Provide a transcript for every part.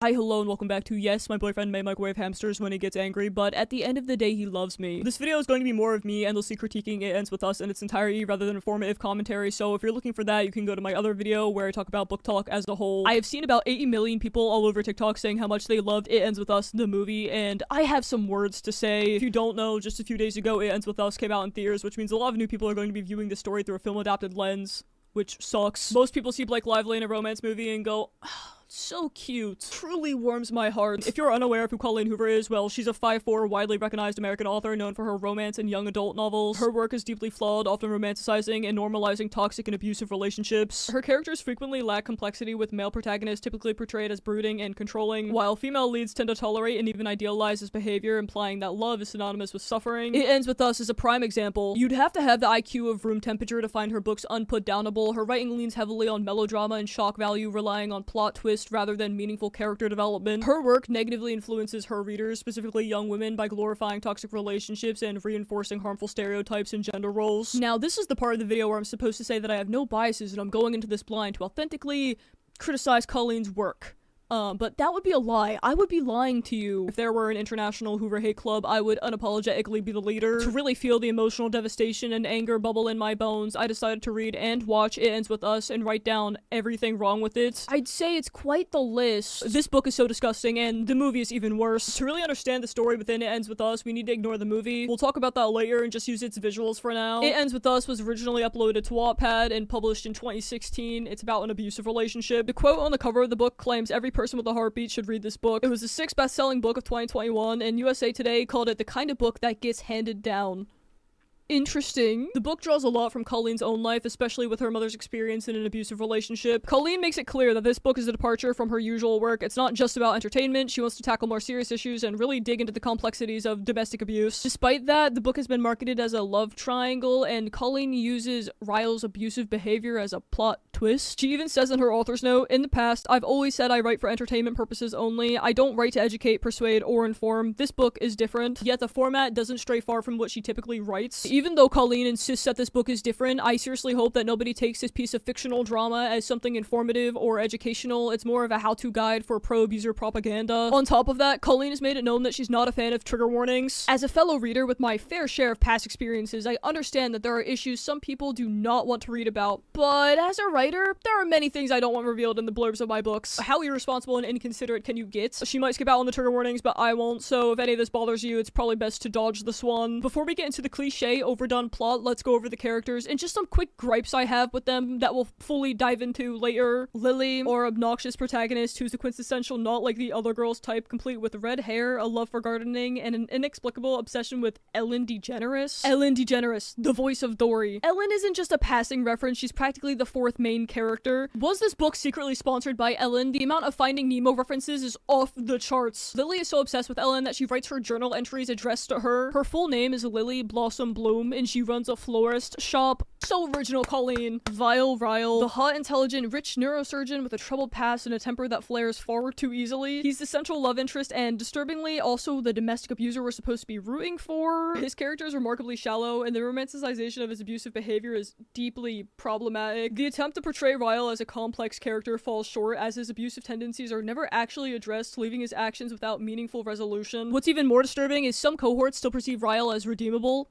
Hi, hello, and welcome back to Yes, My Boyfriend May Microwave Hamsters When He Gets Angry, but at the end of the day, he loves me. This video is going to be more of me endlessly critiquing It Ends With Us in its entirety rather than informative commentary, so if you're looking for that, you can go to my other video where I talk about book talk as a whole. I have seen about 80 million people all over TikTok saying how much they loved It Ends With Us, the movie, and I have some words to say. If you don't know, just a few days ago, It Ends With Us came out in theaters, which means a lot of new people are going to be viewing the story through a film-adapted lens, which sucks. Most people see Blake Lively in a romance movie and go, so cute. Truly warms my heart. If you're unaware of who Colleen Hoover is, well, she's a 5'4", widely recognized American author known for her romance and young adult novels. Her work is deeply flawed, often romanticizing and normalizing toxic and abusive relationships. Her characters frequently lack complexity, with male protagonists typically portrayed as brooding and controlling, while female leads tend to tolerate and even idealize his behavior, implying that love is synonymous with suffering. It Ends With Us is a prime example. You'd have to have the IQ of room temperature to find her books unputdownable. Her writing leans heavily on melodrama and shock value, relying on plot twists rather than meaningful character development. Her work negatively influences her readers, specifically young women, by glorifying toxic relationships and reinforcing harmful stereotypes and gender roles. Now, this is the part of the video where I'm supposed to say that I have no biases and I'm going into this blind to authentically criticize Colleen's work. But that would be a lie. I would be lying to you. If there were an international Hoover hate club, I would unapologetically be the leader. To really feel the emotional devastation and anger bubble in my bones, I decided to read and watch It Ends With Us and write down everything wrong with it. I'd say it's quite the list. This book is so disgusting, and the movie is even worse. To really understand the story within It Ends With Us, we need to ignore the movie. We'll talk about that later and just use its visuals for now. It Ends With Us was originally uploaded to Wattpad and published in 2016. It's about an abusive relationship. The quote on the cover of the book claims every person with a heartbeat should read this book. It was the 6th best-selling book of 2021, and USA Today called it the kind of book that gets handed down. Interesting. The book draws a lot from Colleen's own life, especially with her mother's experience in an abusive relationship. Colleen makes it clear that this book is a departure from her usual work. It's not just about entertainment. She wants to tackle more serious issues and really dig into the complexities of domestic abuse. Despite that, the book has been marketed as a love triangle, and Colleen uses Ryle's abusive behavior as a plot twist. She even says in her author's note, "In the past, I've always said I write for entertainment purposes only. I don't write to educate, persuade, or inform. This book is different." Yet the format doesn't stray far from what she typically writes. Even though Colleen insists that this book is different, I seriously hope that nobody takes this piece of fictional drama as something informative or educational. It's more of a how-to guide for pro-abuser propaganda. On top of that, Colleen has made it known that she's not a fan of trigger warnings. As a fellow reader with my fair share of past experiences, I understand that there are issues some people do not want to read about. But as a writer, there are many things I don't want revealed in the blurbs of my books. How irresponsible and inconsiderate can you get? She might skip out on the trigger warnings, but I won't, so if any of this bothers you, it's probably best to dodge this one. Before we get into the cliche, overdone plot, let's go over the characters and just some quick gripes I have with them that we'll fully dive into later. Lily, our obnoxious protagonist, who's the quintessential not like the other girls type, complete with red hair, a love for gardening, and an inexplicable obsession with Ellen DeGeneres. Ellen DeGeneres, the voice of Dory. Ellen isn't just a passing reference, she's practically the 4th main character. Was this book secretly sponsored by Ellen? The amount of Finding Nemo references is off the charts. Lily is so obsessed with Ellen that she writes her journal entries addressed to her. Her full name is Lily Blossom Bloom, and she runs a florist shop. So original, Colleen. Vile Ryle, the hot, intelligent, rich neurosurgeon with a troubled past and a temper that flares far too easily. He's the central love interest and, disturbingly, also the domestic abuser we're supposed to be rooting for. His character is remarkably shallow, and the romanticization of his abusive behavior is deeply problematic. The attempt to portray Ryle as a complex character falls short, as his abusive tendencies are never actually addressed, leaving his actions without meaningful resolution. What's even more disturbing is some cohorts still perceive Ryle as redeemable.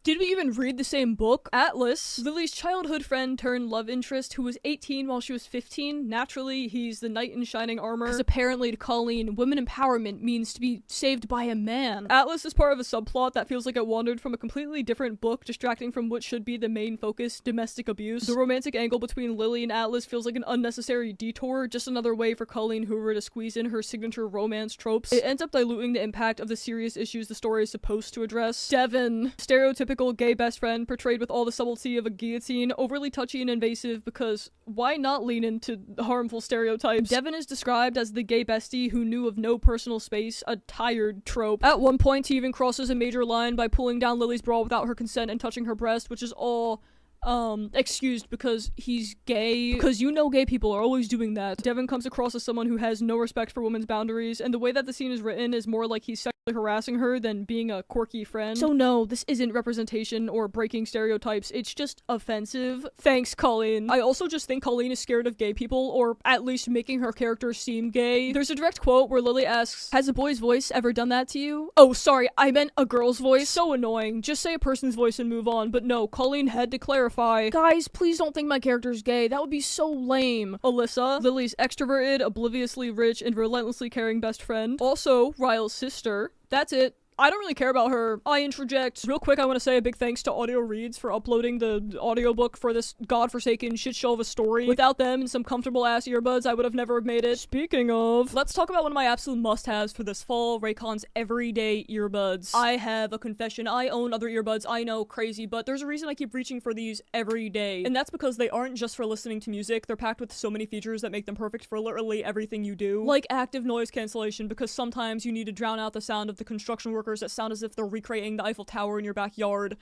Did we even read the same book? Atlas, Lily's childhood friend turned love interest, who was 18 while she was 15. Naturally, he's the knight in shining armor, because apparently to Colleen, women empowerment means to be saved by a man. Atlas is part of a subplot that feels like it wandered from a completely different book, distracting from what should be the main focus, domestic abuse. The romantic angle between Lily and Atlas feels like an unnecessary detour, just another way for Colleen Hoover to squeeze in her signature romance tropes. It ends up diluting the impact of the serious issues the story is supposed to address. Devon, stereotypical gay best friend portrayed with all the subtlety of a guillotine, overly touchy and invasive, because why not lean into harmful stereotypes? Devon is described as the gay bestie who knew of no personal space, a tired trope. At one point, he even crosses a major line by pulling down Lily's bra without her consent and touching her breast, which is all excused because he's gay, because you know gay people are always doing that. Devin comes across as someone who has no respect for women's boundaries, and the way that the scene is written is more like he's sexually harassing her than being a quirky friend. So no, this isn't representation or breaking stereotypes, it's just offensive. Thanks, Colleen. I also just think Colleen is scared of gay people, or at least making her character seem gay. There's a direct quote where Lily asks, "Has a boy's voice ever done that to you?" Oh, sorry, I meant a girl's voice. So annoying. Just say a person's voice and move on, but no, Colleen had to clarify. Guys, please don't think my character's gay. That would be so lame. Alyssa, Lily's extroverted, obliviously rich, and relentlessly caring best friend. Also, Ryle's sister. That's it. I don't really care about her. I interject. Real quick, I want to say a big thanks to Audio Reads for uploading the audiobook for this godforsaken shit show of a story. Without them and some comfortable ass earbuds, I would have never made it. Speaking of, let's talk about one of my absolute must-haves for this fall, Raycon's everyday earbuds. I have a confession. I own other earbuds. I know, crazy, but there's a reason I keep reaching for these every day. And that's because they aren't just for listening to music. They're packed with so many features that make them perfect for literally everything you do. Like active noise cancellation, because sometimes you need to drown out the sound of the construction workers that sound as if they're recreating the Eiffel Tower in your backyard.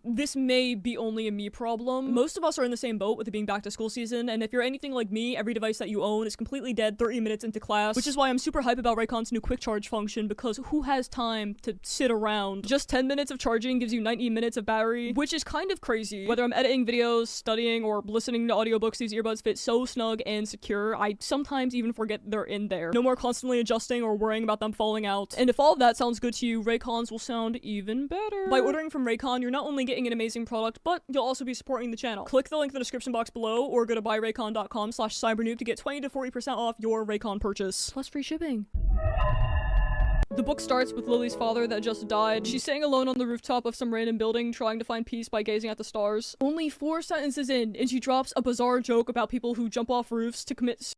This may be only a me problem. Most of us are in the same boat with it being back to school season, and if you're anything like me, every device that you own is completely dead 30 minutes into class, which is why I'm super hype about Raycon's new quick charge function, because who has time to sit around? Just 10 minutes of charging gives you 90 minutes of battery, which is kind of crazy. Whether I'm editing videos, studying, or listening to audiobooks, these earbuds fit so snug and secure, I sometimes even forget they're in there. No more constantly adjusting or worrying about them falling out. And if all of that sounds good to you, Raycons will sound even better. By ordering from Raycon, you're not only getting an amazing product, but you'll also be supporting the channel. Click the link in the description box below, or go to buyraycon.com/cybernoob to get 20 to 40% off your Raycon purchase. Plus free shipping. The book starts with Lily's father that just died. She's sitting alone on the rooftop of some random building, trying to find peace by gazing at the stars. Only 4 sentences in, and she drops a bizarre joke about people who jump off roofs to commit.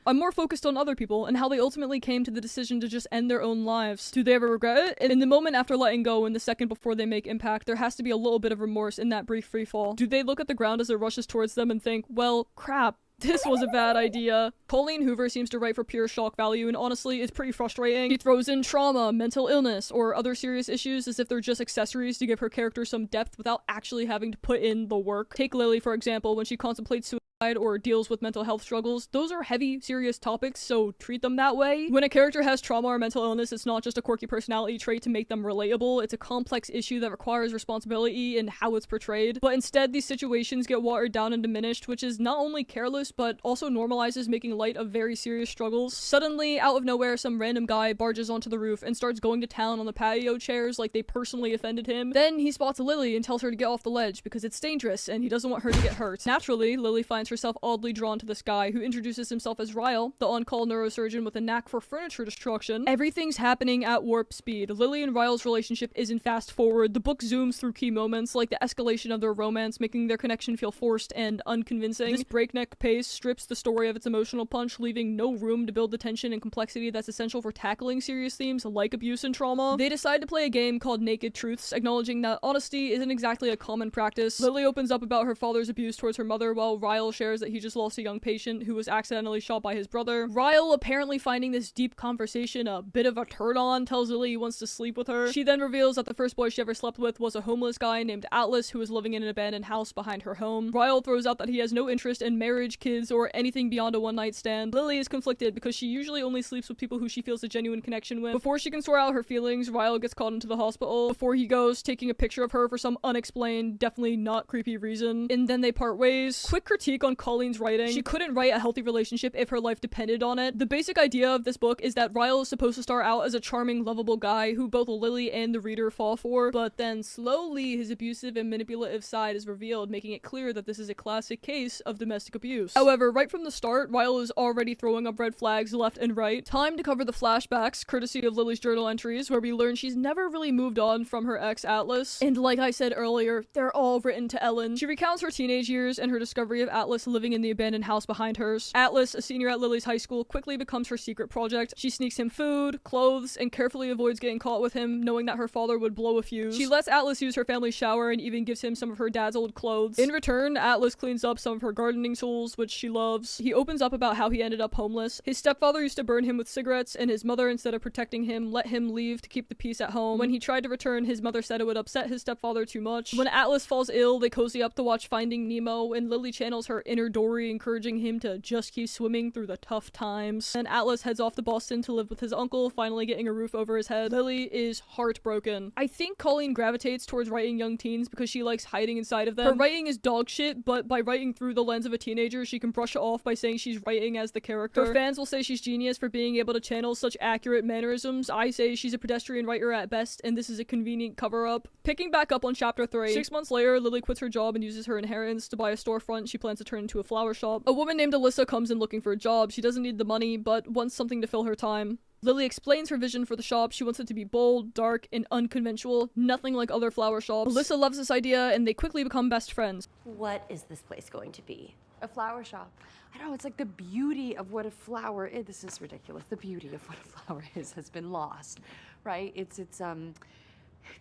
I'm more focused on other people and how they ultimately came to the decision to just end their own lives. Do they ever regret it? And in the moment after letting go and the second before they make impact, there has to be a little bit of remorse in that brief freefall. Do they look at the ground as it rushes towards them and think, well, crap, this was a bad idea? Colleen Hoover seems to write for pure shock value, and honestly, it's pretty frustrating. She throws in trauma, mental illness, or other serious issues as if they're just accessories to give her character some depth without actually having to put in the work. Take Lily, for example, when she contemplates suicide or deals with mental health struggles. Those are heavy, serious topics, so treat them that way. When a character has trauma or mental illness, it's not just a quirky personality trait to make them relatable, it's a complex issue that requires responsibility in how it's portrayed. But instead, these situations get watered down and diminished, which is not only careless, but also normalizes making light of very serious struggles. Suddenly, out of nowhere, some random guy barges onto the roof and starts going to town on the patio chairs like they personally offended him. Then he spots Lily and tells her to get off the ledge because it's dangerous and he doesn't want her to get hurt. Naturally, Lily finds herself oddly drawn to this guy who introduces himself as Ryle, the on-call neurosurgeon with a knack for furniture destruction. Everything's happening at warp speed. Lily and Ryle's relationship isn't fast forward. The book zooms through key moments like the escalation of their romance, making their connection feel forced and unconvincing. This breakneck pace strips the story of its emotional punch, leaving no room to build the tension and complexity that's essential for tackling serious themes like abuse and trauma. They decide to play a game called Naked Truths, acknowledging that honesty isn't exactly a common practice. Lily opens up about her father's abuse towards her mother, while Ryle shares that he just lost a young patient who was accidentally shot by his brother. Ryle, apparently finding this deep conversation a bit of a turn-on, tells Lily he wants to sleep with her. She then reveals that the first boy she ever slept with was a homeless guy named Atlas who was living in an abandoned house behind her home. Ryle throws out that he has no interest in marriage, kids, or anything beyond a one-night stand. Lily is conflicted because she usually only sleeps with people who she feels a genuine connection with. Before she can sort out her feelings, Ryle gets called into the hospital. Before he goes, taking a picture of her for some unexplained, definitely not creepy reason. And then they part ways. Quick critique on Colleen's writing. She couldn't write a healthy relationship if her life depended on it. The basic idea of this book is that Ryle is supposed to start out as a charming, lovable guy who both Lily and the reader fall for, but then slowly his abusive and manipulative side is revealed, making it clear that this is a classic case of domestic abuse. However, right from the start, Ryle is already throwing up red flags left and right. Time to cover the flashbacks, courtesy of Lily's journal entries, where we learn she's never really moved on from her ex Atlas. And like I said earlier, they're all written to Ellen. She recounts her teenage years and her discovery of Atlas Atlas living in the abandoned house behind hers. Atlas, a senior at Lily's high school, quickly becomes her secret project. She sneaks him food, clothes, and carefully avoids getting caught with him, knowing that her father would blow a fuse. She lets Atlas use her family's shower and even gives him some of her dad's old clothes. In return, Atlas cleans up some of her gardening tools, which she loves. He opens up about how he ended up homeless. His stepfather used to burn him with cigarettes, and his mother, instead of protecting him, let him leave to keep the peace at home. When he tried to return, his mother said it would upset his stepfather too much. When Atlas falls ill, they cozy up to watch Finding Nemo, and Lily channels her inner Dory, encouraging him to just keep swimming through the tough times. And Atlas heads off to Boston to live with his uncle, finally getting a roof over his head. Lily is heartbroken. I think Colleen gravitates towards writing young teens because she likes hiding inside of them. Her writing is dog shit, but by writing through the lens of a teenager, she can brush it off by saying she's writing as the character. Her fans will say she's genius for being able to channel such accurate mannerisms. I say she's a pedestrian writer at best, and this is a convenient cover-up. Picking back up on chapter 3. 6 months later, Lily quits her job and uses her inheritance to buy a storefront she plans to turn into a flower shop. A woman named Alyssa comes in looking for a job. She doesn't need the money, but wants something to fill her time. Lily explains her vision for the shop. She wants it to be bold, dark, and unconventional, nothing like other flower shops. Alyssa loves this idea, and they quickly become best friends. What is this place going to be? A flower shop. I don't know, it's like the beauty of what a flower is. This is ridiculous. The beauty of what a flower is has been lost, right? It's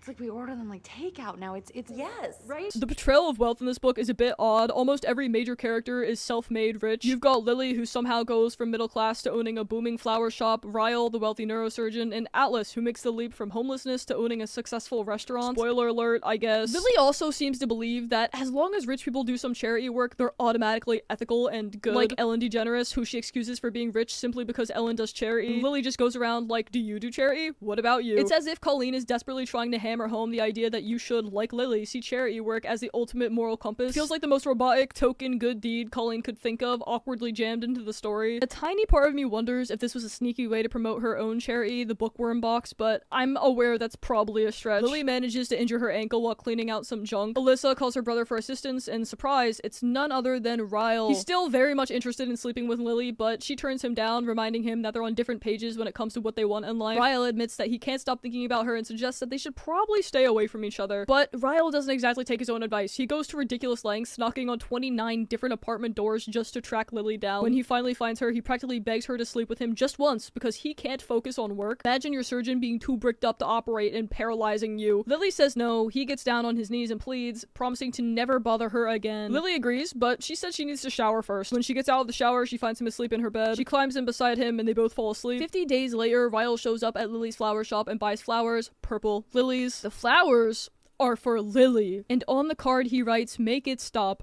like we order them like takeout now. It's Yes. right? The portrayal of wealth in this book is a bit odd. Almost every major character is self-made rich. You've got Lily, who somehow goes from middle class to owning a booming flower shop, Ryle, the wealthy neurosurgeon, and Atlas, who makes the leap from homelessness to owning a successful restaurant. Spoiler alert, I guess. Lily also seems to believe that as long as rich people do some charity work, they're automatically ethical and good. Like Ellen DeGeneres, who she excuses for being rich simply because Ellen does charity. Lily just goes around like, do you do charity? What about you? It's as if Colleen is desperately trying to hammer home the idea that you should, like Lily, see charity work as the ultimate moral compass. Feels like the most robotic, token, good deed Colleen could think of, awkwardly jammed into the story. A tiny part of me wonders if this was a sneaky way to promote her own charity, the Bookworm Box, but I'm aware that's probably a stretch. Lily manages to injure her ankle while cleaning out some junk. Alyssa calls her brother for assistance, and surprise, it's none other than Ryle. He's still very much interested in sleeping with Lily, but she turns him down, reminding him that they're on different pages when it comes to what they want in life. Ryle admits that he can't stop thinking about her and suggests that they should probably stay away from each other. But Ryle doesn't exactly take his own advice. He goes to ridiculous lengths, knocking on 29 different apartment doors just to track Lily down. When he finally finds her, he practically begs her to sleep with him just once because he can't focus on work. Imagine your surgeon being too bricked up to operate and paralyzing you. Lily says no. He gets down on his knees and pleads, promising to never bother her again. Lily agrees, but she says she needs to shower first. When she gets out of the shower, she finds him asleep in her bed. She climbs in beside him and they both fall asleep. 50 days later, Ryle shows up at Lily's flower shop and buys flowers, purple lilies. The flowers are for Lily, and on the card he writes, "Make it stop."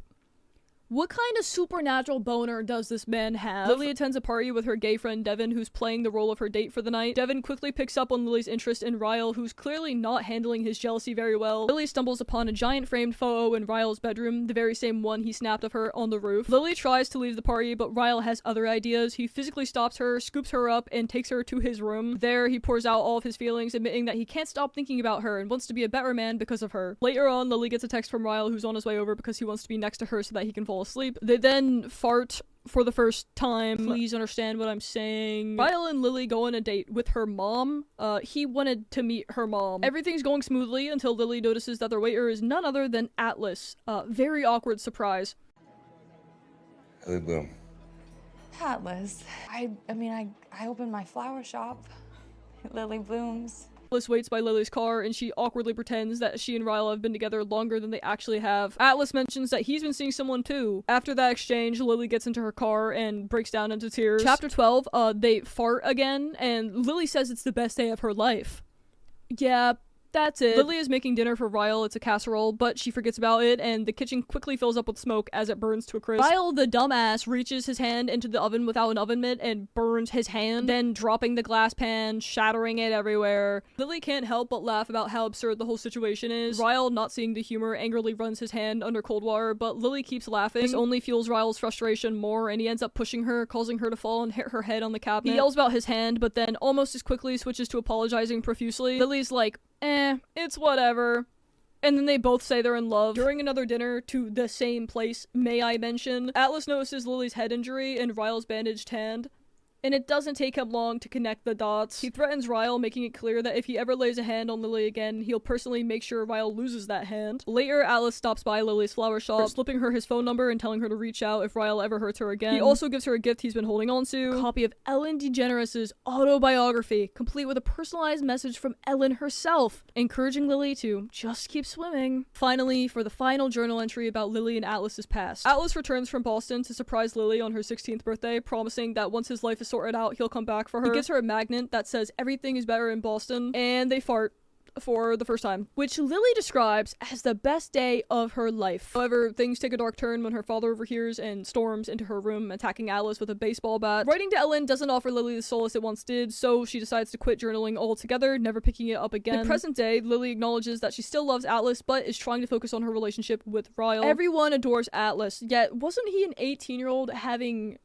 What kind of supernatural boner does this man have? Lily attends a party with her gay friend Devin, who's playing the role of her date for the night. Devin quickly picks up on Lily's interest in Ryle, who's clearly not handling his jealousy very well. Lily stumbles upon a giant framed photo in Ryle's bedroom, the very same one he snapped of her on the roof. Lily tries to leave the party, but Ryle has other ideas. He physically stops her, scoops her up, and takes her to his room. There, he pours out all of his feelings, admitting that he can't stop thinking about her and wants to be a better man because of her. Later on, Lily gets a text from Ryle, who's on his way over because he wants to be next to her so that he can fall asleep. They then fart for the first time. Please understand what I'm saying. Ryle and Lily go on a date with her mom. He wanted to meet her mom. Everything's going smoothly until Lily notices that their waiter is none other than Atlas. Very awkward surprise. Lily Bloom. Atlas. I opened my flower shop. Lily Blooms. Atlas waits by Lily's car, and she awkwardly pretends that she and Ryle have been together longer than they actually have. Atlas mentions that he's been seeing someone too. After that exchange, Lily gets into her car and breaks down into tears. Chapter 12, they fart again, and Lily says it's the best day of her life. Yeah, that's it. Lily is making dinner for Ryle. It's a casserole, but she forgets about it, and the kitchen quickly fills up with smoke as it burns to a crisp. Ryle, the dumbass, reaches his hand into the oven without an oven mitt and burns his hand, then dropping the glass pan, shattering it everywhere. Lily can't help but laugh about how absurd the whole situation is. Ryle, not seeing the humor, angrily runs his hand under cold water, but Lily keeps laughing. This only fuels Ryle's frustration more, and he ends up pushing her, causing her to fall and hit her head on the cabinet. He yells about his hand, but then almost as quickly switches to apologizing profusely. Lily's like, it's whatever. And then they both say they're in love. During another dinner to the same place, may I mention, Atlas notices Lily's head injury and Ryle's bandaged hand. and it doesn't take him long to connect the dots. He threatens Ryle, making it clear that if he ever lays a hand on Lily again, he'll personally make sure Ryle loses that hand. Later, Alice stops by Lily's flower shop, slipping her his phone number and telling her to reach out if Ryle ever hurts her again. He also gives her a gift he's been holding on to, a copy of Ellen DeGeneres' autobiography, complete with a personalized message from Ellen herself, encouraging Lily to just keep swimming. Finally, for the final journal entry about Lily and Atlas's past. Atlas returns from Boston to surprise Lily on her 16th birthday, promising that once his life is sorted out, he'll come back for her. He gives her a magnet that says everything is better in Boston, and they fart for the first time, which Lily describes as the best day of her life. However, things take a dark turn when her father overhears and storms into her room, attacking Alice with a baseball bat. Writing to Ellen doesn't offer Lily the solace it once did, so she decides to quit journaling altogether, never picking it up again. In the present day, Lily acknowledges that she still loves Atlas, but is trying to focus on her relationship with Ryle. Everyone adores Atlas, yet wasn't he an 18-year-old having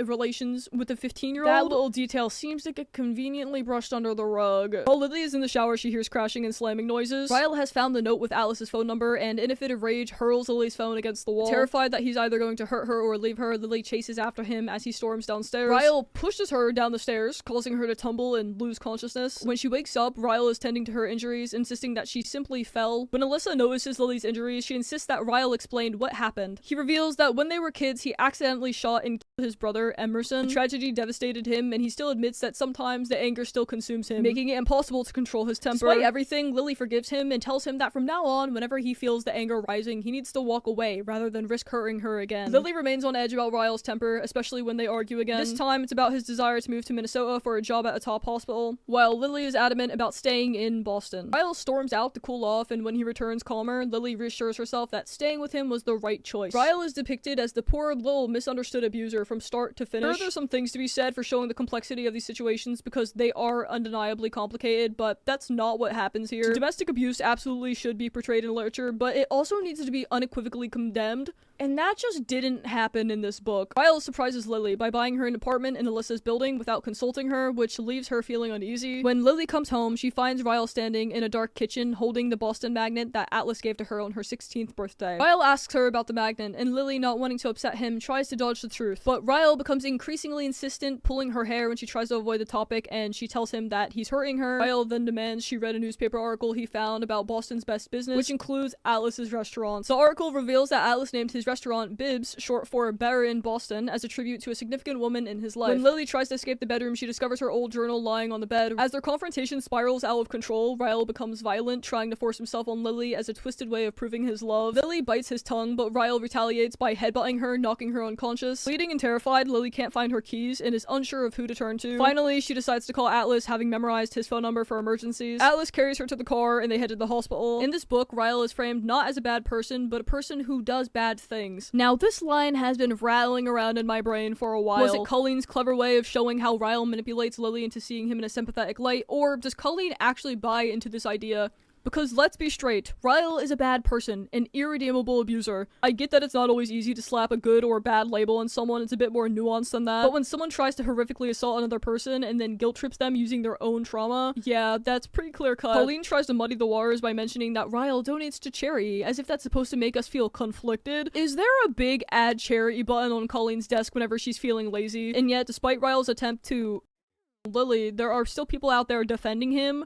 relations with a 15-year-old? That little detail seems to get conveniently brushed under the rug. While Lily is in the shower, she hears crashing and slamming noises. Ryle has found the note with Alice's phone number, and in a fit of rage, hurls Lily's phone against the wall. Terrified that he's either going to hurt her or leave her, Lily chases after him as he storms downstairs. Ryle pushes her down the stairs, causing her to tumble and lose consciousness. When she wakes up, Ryle is tending to her injuries, insisting that she simply fell. When Alyssa notices Lily's injuries, she insists that Ryle explained what happened. He reveals that when they were kids, he accidentally shot and killed his brother, Emerson. The tragedy devastated him, and he still admits that sometimes the anger still consumes him, making it impossible to control his temper. Despite everything, Lily forgives him and tells him that from now on, whenever he feels the anger rising, he needs to walk away rather than risk hurting her again. Lily remains on edge about Ryle's temper, especially when they argue again. This time, it's about his desire to move to Minnesota for a job at a top hospital, while Lily is adamant about staying in Boston. Ryle storms out to cool off, and when he returns calmer, Lily reassures herself that staying with him was the right choice. Ryle is depicted as the poor little misunderstood abuser from start to finish. There's some things to be said for showing the complexity of these situations because they are undeniably complicated, but that's not what happens here. So domestic abuse absolutely should be portrayed in literature, but it also needs to be unequivocally condemned. And that just didn't happen in this book. Ryle surprises Lily by buying her an apartment in Alyssa's building without consulting her, which leaves her feeling uneasy. When Lily comes home, she finds Ryle standing in a dark kitchen holding the Boston magnet that Atlas gave to her on her 16th birthday. Ryle asks her about the magnet, and Lily, not wanting to upset him, tries to dodge the truth. But Ryle becomes increasingly insistent, pulling her hair when she tries to avoid the topic, and she tells him that he's hurting her. Ryle then demands she read a newspaper article he found about Boston's best business, which includes Atlas's restaurants. The article reveals that Atlas named his restaurant Bibbs, short for Better in Boston, as a tribute to a significant woman in his life. When Lily tries to escape the bedroom, she discovers her old journal lying on the bed. As their confrontation spirals out of control, Ryle becomes violent, trying to force himself on Lily as a twisted way of proving his love. Lily bites his tongue, but Ryle retaliates by headbutting her, knocking her unconscious. Bleeding and terrified, Lily can't find her keys and is unsure of who to turn to. Finally, she decides to call Atlas, having memorized his phone number for emergencies. Atlas carries her to the car, and they head to the hospital. In this book, Ryle is framed not as a bad person, but a person who does bad things. Now, this line has been rattling around in my brain for a while. Was it Colleen's clever way of showing how Ryle manipulates Lily into seeing him in a sympathetic light, or does Colleen actually buy into this idea? Because let's be straight, Ryle is a bad person, an irredeemable abuser. I get that it's not always easy to slap a good or bad label on someone, it's a bit more nuanced than that. But when someone tries to horrifically assault another person and then guilt trips them using their own trauma, yeah, that's pretty clear cut. Colleen tries to muddy the waters by mentioning that Ryle donates to charity, as if that's supposed to make us feel conflicted. Is there a big add charity button on Colleen's desk whenever she's feeling lazy? And yet, despite Ryle's attempt to Lily, there are still people out there defending him.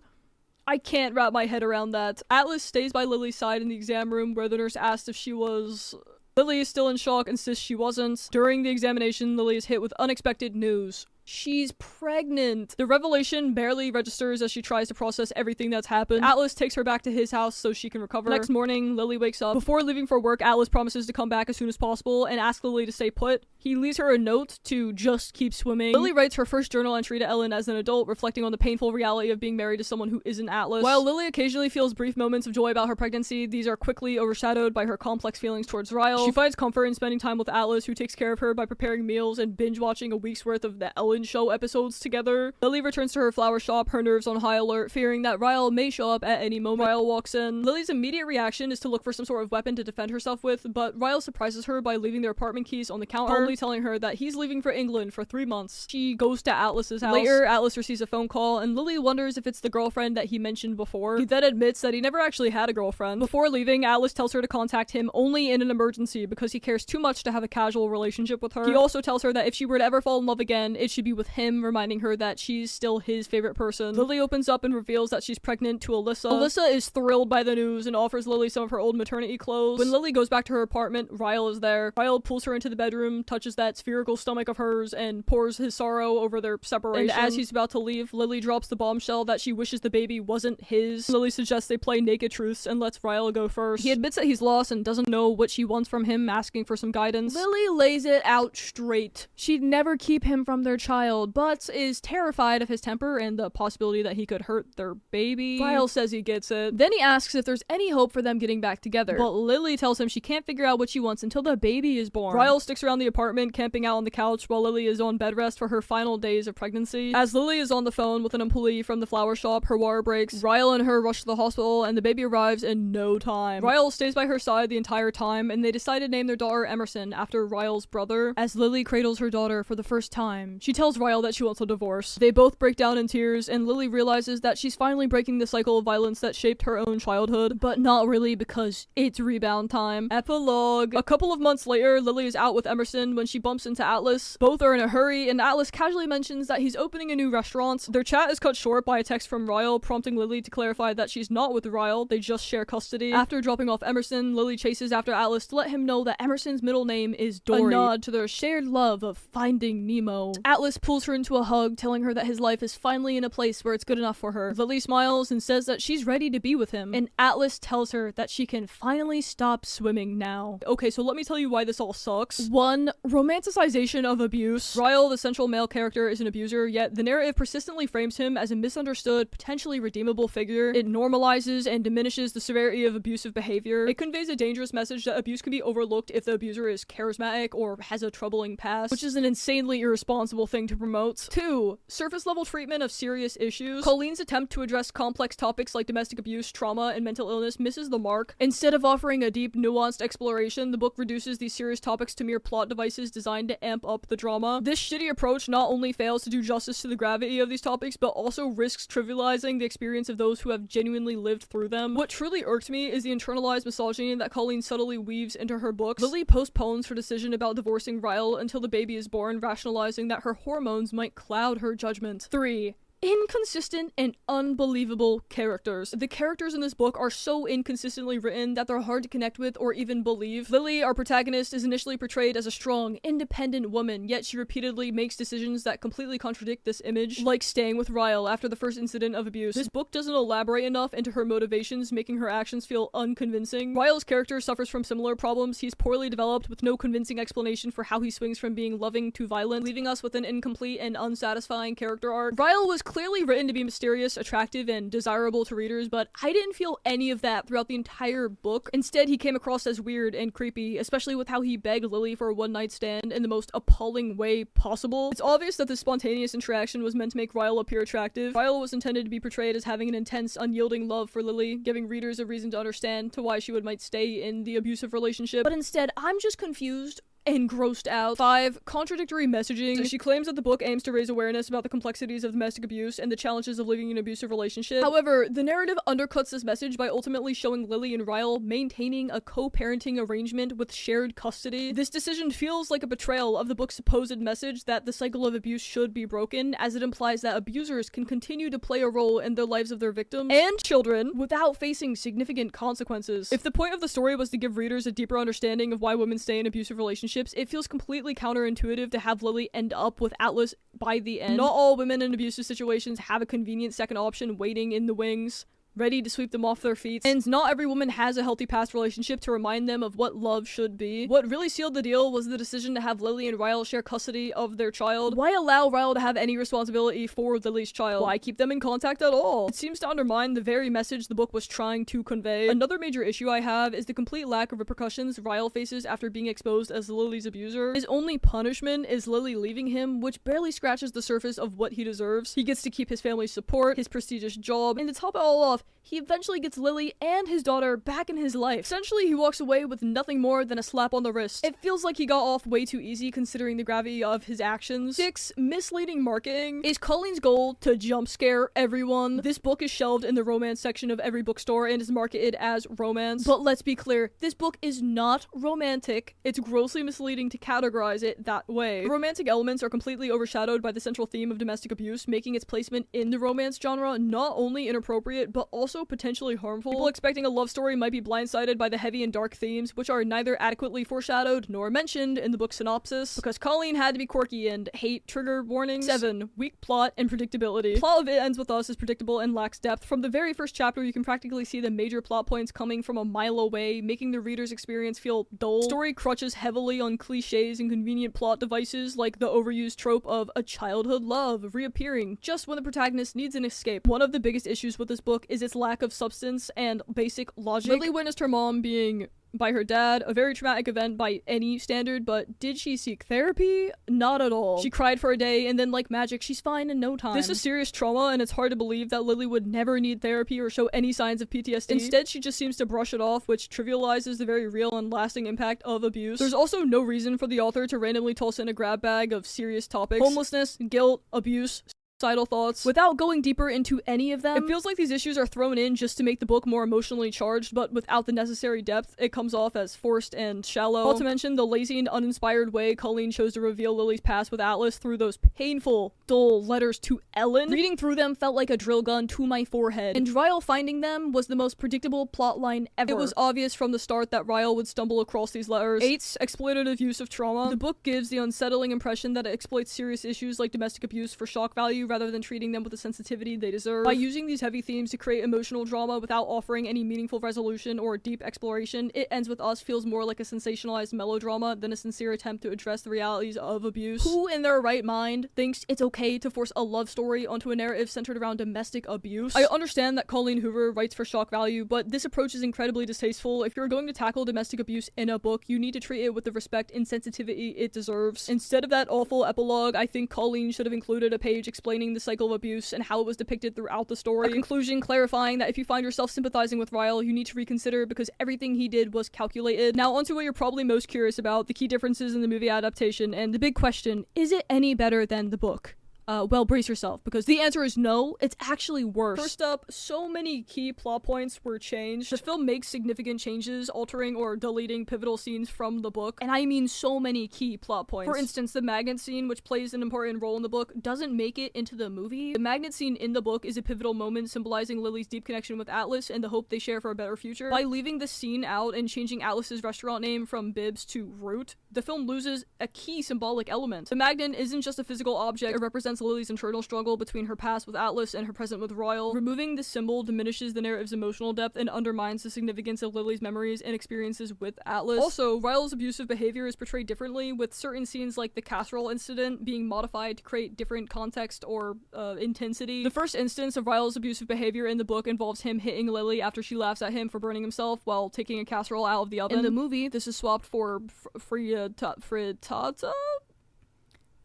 I can't wrap my head around that. Atlas stays by Lily's side in the exam room where the nurse asked if she was... Lily is still in shock, insists she wasn't. During the examination, Lily is hit with unexpected news. She's pregnant. The revelation barely registers as she tries to process everything that's happened. Atlas takes her back to his house so she can recover. The next morning, Lily wakes up. Before leaving for work, Atlas promises to come back as soon as possible and asks Lily to stay put. He leaves her a note to just keep swimming. Lily writes her first journal entry to Ellen as an adult, reflecting on the painful reality of being married to someone who isn't Atlas. While Lily occasionally feels brief moments of joy about her pregnancy, these are quickly overshadowed by her complex feelings towards Ryle. She finds comfort in spending time with Atlas, who takes care of her by preparing meals and binge watching a week's worth of The Ellen talent show episodes together. Lily returns to her flower shop, her nerves on high alert, fearing that Ryle may show up at any moment. Ryle walks in. Lily's immediate reaction is to look for some sort of weapon to defend herself with, but Ryle surprises her by leaving their apartment keys on the counter, only telling her that he's leaving for England for 3 months. She goes to Atlas's house. Later, Atlas receives a phone call, and Lily wonders if it's the girlfriend that he mentioned before. He then admits that he never actually had a girlfriend. Before leaving, Atlas tells her to contact him only in an emergency because he cares too much to have a casual relationship with her. He also tells her that if she were to ever fall in love again, it should be with him, reminding her that she's still his favorite person. Lily opens up and reveals that she's pregnant to Alyssa. Alyssa is thrilled by the news and offers Lily some of her old maternity clothes. When Lily goes back to her apartment, Ryle is there. Ryle pulls her into the bedroom, touches that spherical stomach of hers, and pours his sorrow over their separation. And as he's about to leave, Lily drops the bombshell that she wishes the baby wasn't his. Lily suggests they play naked truths and lets Ryle go first. He admits that he's lost and doesn't know what she wants from him, asking for some guidance. Lily lays it out straight. She'd never keep him from their child, but is terrified of his temper and the possibility that he could hurt their baby. Ryle says he gets it. Then he asks if there's any hope for them getting back together, but Lily tells him she can't figure out what she wants until the baby is born. Ryle sticks around the apartment, camping out on the couch while Lily is on bed rest for her final days of pregnancy. As Lily is on the phone with an employee from the flower shop, her wire breaks. Ryle and her rush to the hospital, and the baby arrives in no time. Ryle stays by her side the entire time, and they decide to name their daughter Emerson after Ryle's brother. As Lily cradles her daughter for the first time, she tells Ryle that she wants a divorce. They both break down in tears, and Lily realizes that she's finally breaking the cycle of violence that shaped her own childhood, but not really because it's rebound time. Epilogue. A couple of months later, Lily is out with Emerson when she bumps into Atlas. Both are in a hurry, and Atlas casually mentions that he's opening a new restaurant. Their chat is cut short by a text from Ryle, prompting Lily to clarify that she's not with Ryle, they just share custody. After dropping off Emerson, Lily chases after Atlas to let him know that Emerson's middle name is Dory, a nod to their shared love of Finding Nemo. Atlas pulls her into a hug, telling her that his life is finally in a place where it's good enough for her. Lily smiles and says that she's ready to be with him, and Atlas tells her that she can finally stop swimming now. Okay, so let me tell you why this all sucks. 1. Romanticization of abuse. Ryle, the central male character, is an abuser, yet the narrative persistently frames him as a misunderstood, potentially redeemable figure. It normalizes and diminishes the severity of abusive behavior. It conveys a dangerous message that abuse can be overlooked if the abuser is charismatic or has a troubling past, which is an insanely irresponsible thing to promote. 2. Surface level treatment of serious issues. Colleen's attempt to address complex topics like domestic abuse, trauma, and mental illness misses the mark. Instead of offering a deep, nuanced exploration, the book reduces these serious topics to mere plot devices designed to amp up the drama. This shitty approach not only fails to do justice to the gravity of these topics, but also risks trivializing the experience of those who have genuinely lived through them. What truly irked me is the internalized misogyny that Colleen subtly weaves into her books. Lily postpones her decision about divorcing Ryle until the baby is born, rationalizing that her hormones might cloud her judgment. 3. Inconsistent and unbelievable characters. The characters in this book are so inconsistently written that they're hard to connect with or even believe. Lily, our protagonist, is initially portrayed as a strong, independent woman, yet she repeatedly makes decisions that completely contradict this image, like staying with Ryle after the first incident of abuse. This book doesn't elaborate enough into her motivations, making her actions feel unconvincing. Ryle's character suffers from similar problems. He's poorly developed with no convincing explanation for how he swings from being loving to violent, leaving us with an incomplete and unsatisfying character arc. Ryle was clearly written to be mysterious, attractive, and desirable to readers, but I didn't feel any of that throughout the entire book. Instead, he came across as weird and creepy, especially with how he begged Lily for a one-night stand in the most appalling way possible. It's obvious that this spontaneous interaction was meant to make Ryle appear attractive. Ryle was intended to be portrayed as having an intense, unyielding love for Lily, giving readers a reason to understand to why she might stay in the abusive relationship. But instead, I'm just confused and grossed out. 5. Contradictory messaging. She claims that the book aims to raise awareness about the complexities of domestic abuse and the challenges of living in an abusive relationship. However, the narrative undercuts this message by ultimately showing Lily and Ryle maintaining a co-parenting arrangement with shared custody. This decision feels like a betrayal of the book's supposed message that the cycle of abuse should be broken, as it implies that abusers can continue to play a role in the lives of their victims and children without facing significant consequences. If the point of the story was to give readers a deeper understanding of why women stay in abusive relationships, it feels completely counterintuitive to have Lily end up with Atlas by the end. Not all women in abusive situations have a convenient second option waiting in the wings. ready to sweep them off their feet. And not every woman has a healthy past relationship to remind them of what love should be. What really sealed the deal was the decision to have Lily and Ryle share custody of their child. Why allow Ryle to have any responsibility for Lily's child? Why keep them in contact at all? It seems to undermine the very message the book was trying to convey. Another major issue I have is the complete lack of repercussions Ryle faces after being exposed as Lily's abuser. His only punishment is Lily leaving him, which barely scratches the surface of what he deserves. He gets to keep his family's support, his prestigious job, and to top it all off, he eventually gets Lily and his daughter back in his life. Essentially, he walks away with nothing more than a slap on the wrist. It feels like he got off way too easy considering the gravity of his actions. 6. Misleading marketing. Is Colleen's goal to jump scare everyone? This book is shelved in the romance section of every bookstore and is marketed as romance. But let's be clear, this book is not romantic. It's grossly misleading to categorize it that way. The romantic elements are completely overshadowed by the central theme of domestic abuse, making its placement in the romance genre not only inappropriate, but also potentially harmful. People expecting a love story might be blindsided by the heavy and dark themes, which are neither adequately foreshadowed nor mentioned in the book synopsis, because Colleen had to be quirky and hate trigger warnings. 7. Weak plot and predictability. Plot of It Ends With Us is predictable and lacks depth. From the very first chapter, you can practically see the major plot points coming from a mile away, making the reader's experience feel dull. Story crutches heavily on cliches and convenient plot devices, like the overused trope of a childhood love reappearing just when the protagonist needs an escape. One of the biggest issues with this book is its lack of substance and basic logic. Lily witnessed her mom being by her dad, a very traumatic event by any standard, but did she seek therapy? Not at all. She cried for a day, and then like magic, she's fine in no time. This is serious trauma, and it's hard to believe that Lily would never need therapy or show any signs of PTSD. Instead, she just seems to brush it off, which trivializes the very real and lasting impact of abuse. There's also no reason for the author to randomly toss in a grab bag of serious topics. Homelessness, guilt, abuse, suicidal thoughts, without going deeper into any of them. It feels like these issues are thrown in just to make the book more emotionally charged, but without the necessary depth, it comes off as forced and shallow. Not to mention the lazy and uninspired way Colleen chose to reveal Lily's past with Atlas through those painful, dull letters to Ellen. Reading through them felt like a drill gun to my forehead, and Ryle finding them was the most predictable plotline ever. It was obvious from the start that Ryle would stumble across these letters. 8. Exploitative use of trauma. The book gives the unsettling impression that it exploits serious issues like domestic abuse for shock value rather than treating them with the sensitivity they deserve. By using these heavy themes to create emotional drama without offering any meaningful resolution or deep exploration, It Ends With Us feels more like a sensationalized melodrama than a sincere attempt to address the realities of abuse. Who in their right mind thinks it's okay to force a love story onto a narrative centered around domestic abuse? I understand that Colleen Hoover writes for shock value, but this approach is incredibly distasteful. If you're going to tackle domestic abuse in a book, you need to treat it with the respect and sensitivity it deserves. Instead of that awful epilogue, I think Colleen should have included a page explaining the cycle of abuse and how it was depicted throughout the story. A conclusion clarifying that if you find yourself sympathizing with Ryle, you need to reconsider because everything he did was calculated. Now onto what you're probably most curious about, the key differences in the movie adaptation, and the big question, is it any better than the book? Well, brace yourself, because the answer is no, it's actually worse. First up, so many key plot points were changed. The film makes significant changes, altering or deleting pivotal scenes from the book, and I mean so many key plot points. For instance, the magnet scene, which plays an important role in the book, doesn't make it into the movie. The magnet scene in the book is a pivotal moment symbolizing Lily's deep connection with Atlas and the hope they share for a better future. By leaving this scene out and changing Atlas's restaurant name from Bibs to Root, the film loses a key symbolic element. The magnet isn't just a physical object, it represents Lily's internal struggle between her past with Atlas and her present with Ryle. Removing this symbol diminishes the narrative's emotional depth and undermines the significance of Lily's memories and experiences with Atlas. Also, Ryle's abusive behavior is portrayed differently, with certain scenes like the casserole incident being modified to create different context or intensity. The first instance of Ryle's abusive behavior in the book involves him hitting Lily after she laughs at him for burning himself while taking a casserole out of the oven. In the movie, this is swapped for frittata?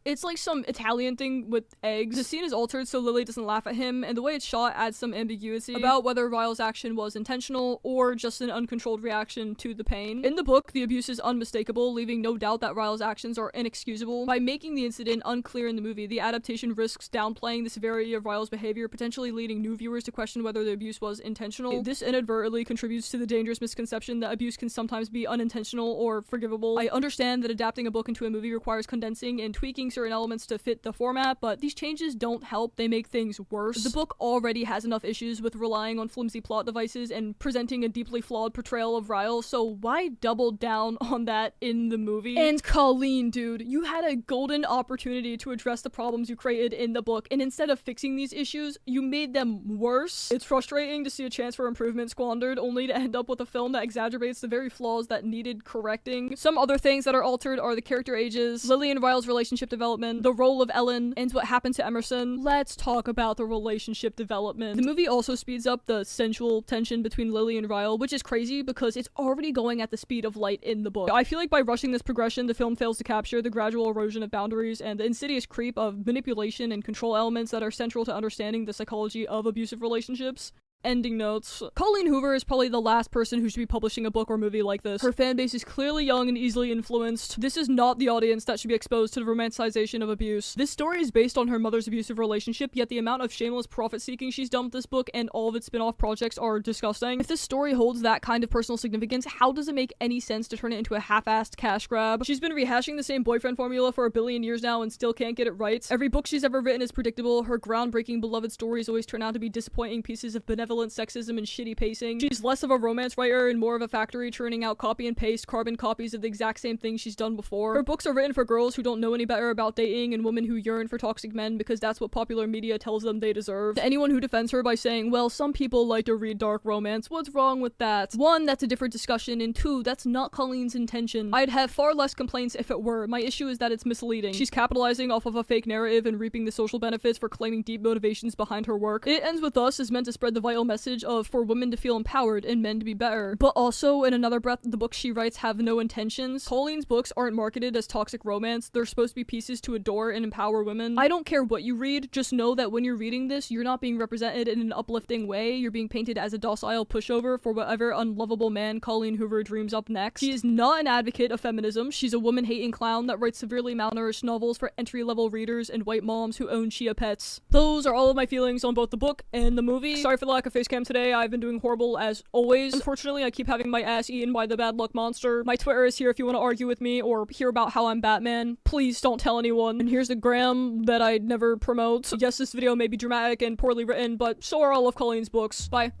It's like some Italian thing with eggs. The scene is altered so Lily doesn't laugh at him, and the way it's shot adds some ambiguity about whether Ryle's action was intentional or just an uncontrolled reaction to the pain. In the book, the abuse is unmistakable, leaving no doubt that Ryle's actions are inexcusable. By making the incident unclear in the movie, the adaptation risks downplaying the severity of Ryle's behavior, potentially leading new viewers to question whether the abuse was intentional. This inadvertently contributes to the dangerous misconception that abuse can sometimes be unintentional or forgivable. I understand that adapting a book into a movie requires condensing and tweaking certain elements to fit the format, but these changes don't help, they make things worse. The book already has enough issues with relying on flimsy plot devices and presenting a deeply flawed portrayal of Ryle, so why double down on that in the movie? And Colleen, dude, you had a golden opportunity to address the problems you created in the book, and instead of fixing these issues, you made them worse. It's frustrating to see a chance for improvement squandered, only to end up with a film that exacerbates the very flaws that needed correcting. Some other things that are altered are the character ages, Lily and Ryle's relationship development, the role of Ellen, and what happened to Emerson. Let's talk about the relationship development. The movie also speeds up the sensual tension between Lily and Ryle, which is crazy because it's already going at the speed of light in the book. I feel like by rushing this progression, the film fails to capture the gradual erosion of boundaries and the insidious creep of manipulation and control elements that are central to understanding the psychology of abusive relationships. Ending notes. Colleen Hoover is probably the last person who should be publishing a book or movie like this. Her fan base is clearly young and easily influenced. This is not the audience that should be exposed to the romanticization of abuse. This story is based on her mother's abusive relationship, yet the amount of shameless profit-seeking she's done with this book and all of its spin-off projects are disgusting. If this story holds that kind of personal significance, how does it make any sense to turn it into a half-assed cash grab? She's been rehashing the same boyfriend formula for a billion years now and still can't get it right. Every book she's ever written is predictable. Her groundbreaking beloved stories always turn out to be disappointing pieces of benevolent sexism and shitty pacing. She's less of a romance writer and more of a factory churning out copy and paste carbon copies of the exact same thing she's done before. Her books are written for girls who don't know any better about dating and women who yearn for toxic men because that's what popular media tells them they deserve. To anyone who defends her by saying, well, some people like to read dark romance, what's wrong with that? One, that's a different discussion, and two, that's not Colleen's intention. I'd have far less complaints if it were. My issue is that it's misleading. She's capitalizing off of a fake narrative and reaping the social benefits for claiming deep motivations behind her work. It Ends With Us is meant to spread the vital message of for women to feel empowered and men to be better. But also, in another breath, the books she writes have no intentions. Colleen's books aren't marketed as toxic romance. They're supposed to be pieces to adore and empower women. I don't care what you read, just know that when you're reading this, you're not being represented in an uplifting way. You're being painted as a docile pushover for whatever unlovable man Colleen Hoover dreams up next. She is not an advocate of feminism. She's a woman-hating clown that writes severely malnourished novels for entry-level readers and white moms who own chia pets. Those are all of my feelings on both the book and the movie. Sorry for the lack of face cam today. I've been doing horrible as always. Unfortunately, I keep having my ass eaten by the bad luck monster. My Twitter is here if you want to argue with me or hear about how I'm Batman. Please don't tell anyone. And here's the gram that I never promote. Yes, this video may be dramatic and poorly written, but so are all of Colleen's books. Bye.